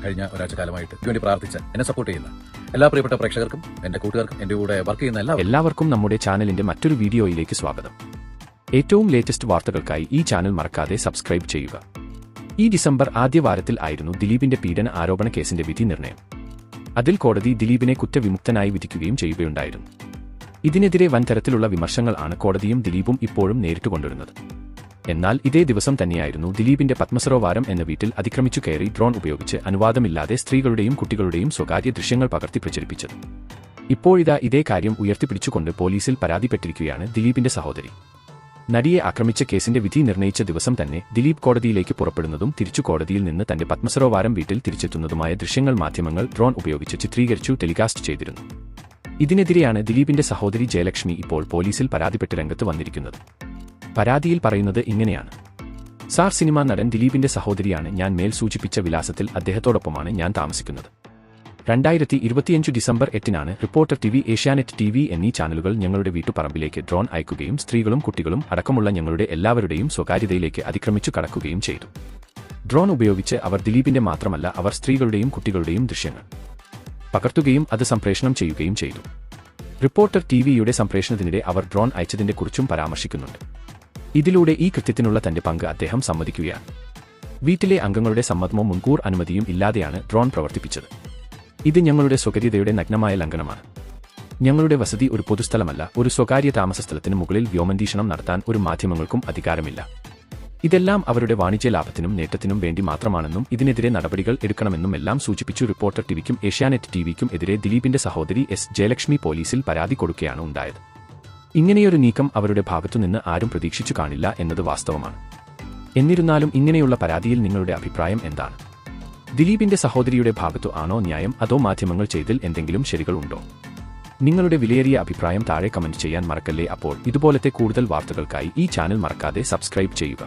കഴിഞ്ഞ ഒരാഴ്ചക്കാലമായിട്ട് വേണ്ടി പ്രാർത്ഥിച്ച് എന്നെ സപ്പോർട്ട് ചെയ്യുന്ന എല്ലാ പ്രിയപ്പെട്ട പ്രേക്ഷകർക്കും എന്റെ കൂട്ടുകാർക്കും എന്റെ കൂടെ വർക്ക് ചെയ്യുന്ന എല്ലാവർക്കും നമ്മുടെ ചാനലിന്റെ മറ്റൊരു വീഡിയോയിലേക്ക് സ്വാഗതം. ഏറ്റവും ലേറ്റസ്റ്റ് വാർത്തകൾക്കായി ഈ ചാനൽ മറക്കാതെ സബ്സ്ക്രൈബ് ചെയ്യുക. ഈ ഡിസംബർ ആദ്യ വാരത്തിൽ ആയിരുന്നു ദിലീപിന്റെ പീഡന ആരോപണ കേസിന്റെ വിധി നിർണയം. അതിൽ കോടതി ദിലീപിനെ കുറ്റവിമുക്തനായി വിധിക്കുകയും ചെയ്യുകയുണ്ടായിരുന്നു. ഇതിനെതിരെ വൻ തരത്തിലുള്ള വിമർശങ്ങൾ ആണ് കോടതിയും ദിലീപും ഇപ്പോഴും നേരിട്ടുകൊണ്ടിരുന്നത്. എന്നാൽ ഇതേ ദിവസം തന്നെയായിരുന്നു ദിലീപിന്റെ പത്മസരോവരം എന്ന വീട്ടിൽ അതിക്രമിച്ചു കയറി ഡ്രോൺ ഉപയോഗിച്ച് അനുവാദമില്ലാതെ സ്ത്രീകളുടെയും കുട്ടികളുടെയും സ്വകാര്യ ദൃശ്യങ്ങൾ പകർത്തി പ്രചരിപ്പിച്ചത്. ഇപ്പോഴിതാ ഇതേ കാര്യം ഉയർത്തിപ്പിടിച്ചുകൊണ്ട് പോലീസിൽ പരാതിപ്പെട്ടിരിക്കുകയാണ് ദിലീപിന്റെ സഹോദരി. നടിയെ ആക്രമിച്ച കേസിന്റെ വിധി നിർണയിച്ച ദിവസം തന്നെ ദിലീപ് കോടതിയിലേക്ക് പുറപ്പെടുന്നതും തിരിച്ചു കോടതിയിൽ നിന്ന് തന്റെ പത്മസരോവരം വീട്ടിൽ തിരിച്ചെത്തുന്നതുമായ ദൃശ്യങ്ങൾ മാധ്യമങ്ങൾ ഡ്രോൺ ഉപയോഗിച്ച് ചിത്രീകരിച്ചു ടെലികാസ്റ്റ് ചെയ്തിരുന്നു. ഇതിനെതിരെയാണ് ദിലീപിന്റെ സഹോദരി ജയലക്ഷ്മി ഇപ്പോൾ പോലീസിൽ പരാതിപ്പെട്ട് രംഗത്ത് വന്നിരിക്കുന്നത്. പരാതിയിൽ പറയുന്നത് ഇങ്ങനെയാണ്: സാർ, സിനിമാ നടൻ ദിലീപിന്റെ സഹോദരിയാണ് ഞാൻ. മേൽ സൂചിപ്പിച്ച വിലാസത്തിൽ അദ്ദേഹത്തോടൊപ്പമാണ് ഞാൻ താമസിക്കുന്നത്. 2025 December 8 reporter TV, Asianet TV എന്നീ ചാനലുകൾ ഞങ്ങളുടെ വീട്ടുപറമ്പിലേക്ക് ഡ്രോൺ അയക്കുകയും സ്ത്രീകളും കുട്ടികളും അടക്കമുള്ള ഞങ്ങളുടെ എല്ലാവരുടെയും സ്വകാര്യതയിലേക്ക് അതിക്രമിച്ചു കടക്കുകയും ചെയ്തു. ഡ്രോൺ ഉപയോഗിച്ച് അവർ ദിലീപിന്റെ മാത്രമല്ല, അവർ സ്ത്രീകളുടെയും കുട്ടികളുടെയും ദൃശ്യങ്ങൾ പകർത്തുകയും അത് സംപ്രേഷണം ചെയ്യുകയും ചെയ്തു. റിപ്പോർട്ടർ ടിവിയുടെ സംപ്രേഷണത്തിനിടെ അവർ ഡ്രോൺ അയച്ചതിന്റെ കുറിച്ചും പരാമർശിക്കുന്നുണ്ട്. ഇതിലൂടെ ഈ കൃത്യത്തിനുള്ള തന്റെ പങ്ക് അദ്ദേഹം സമ്മതിക്കുകയാണ്. വീട്ടിലെ അംഗങ്ങളുടെ സമ്മതമോ മുൻകൂർ അനുമതിയും ഇല്ലാതെയാണ് ഡ്രോൺ പ്രവർത്തിപ്പിച്ചത്. ഇത് ഞങ്ങളുടെ സ്വകാര്യതയുടെ നഗ്നമായ ലംഘനമാണ്. ഞങ്ങളുടെ വസതി ഒരു പൊതുസ്ഥലമല്ല. ഒരു സ്വകാര്യ താമസസ്ഥലത്തിന് മുകളിൽ വ്യോമനിരീക്ഷണം നടത്താൻ ഒരു മാധ്യമങ്ങൾക്കും അധികാരമില്ല. ഇതെല്ലാം അവരുടെ വാണിജ്യ ലാഭത്തിനും നേട്ടത്തിനും വേണ്ടി മാത്രമാണെന്നും ഇതിനെതിരെ നടപടികൾ എടുക്കണമെന്നും എല്ലാം സൂചിപ്പിച്ചു റിപ്പോർട്ടർ ടിവിക്കും ഏഷ്യാനെറ്റ് ടിവിക്കും എതിരെ ദിലീപിന്റെ സഹോദരി എസ് ജയലക്ഷ്മി പോലീസിൽ പരാതി കൊടുക്കുകയാണ് ഉണ്ടായത്. ഇങ്ങനെയൊരു നീക്കം അവരുടെ ഭാഗത്തുനിന്ന് ആരും പ്രതീക്ഷിച്ചു കാണില്ല എന്നത് വാസ്തവമാണ്. എന്നിരുന്നാലും ഇങ്ങനെയുള്ള പരാതിയിൽ നിങ്ങളുടെ അഭിപ്രായം എന്താണ്? ദിലീപിന്റെ സഹോദരിയുടെ ഭാഗത്തു ആണോ ന്യായം, അതോ മാധ്യമങ്ങൾ ചെയ്തതിൽ എന്തെങ്കിലും ശരികൾ ഉണ്ടോ? നിങ്ങളുടെ വിലയേറിയ അഭിപ്രായം താഴെ കമന്റ് ചെയ്യാൻ മറക്കല്ലേ. അപ്പോൾ ഇതുപോലത്തെ കൂടുതൽ വാർത്തകൾക്കായി ഈ ചാനൽ മറക്കാതെ സബ്സ്ക്രൈബ് ചെയ്യുക.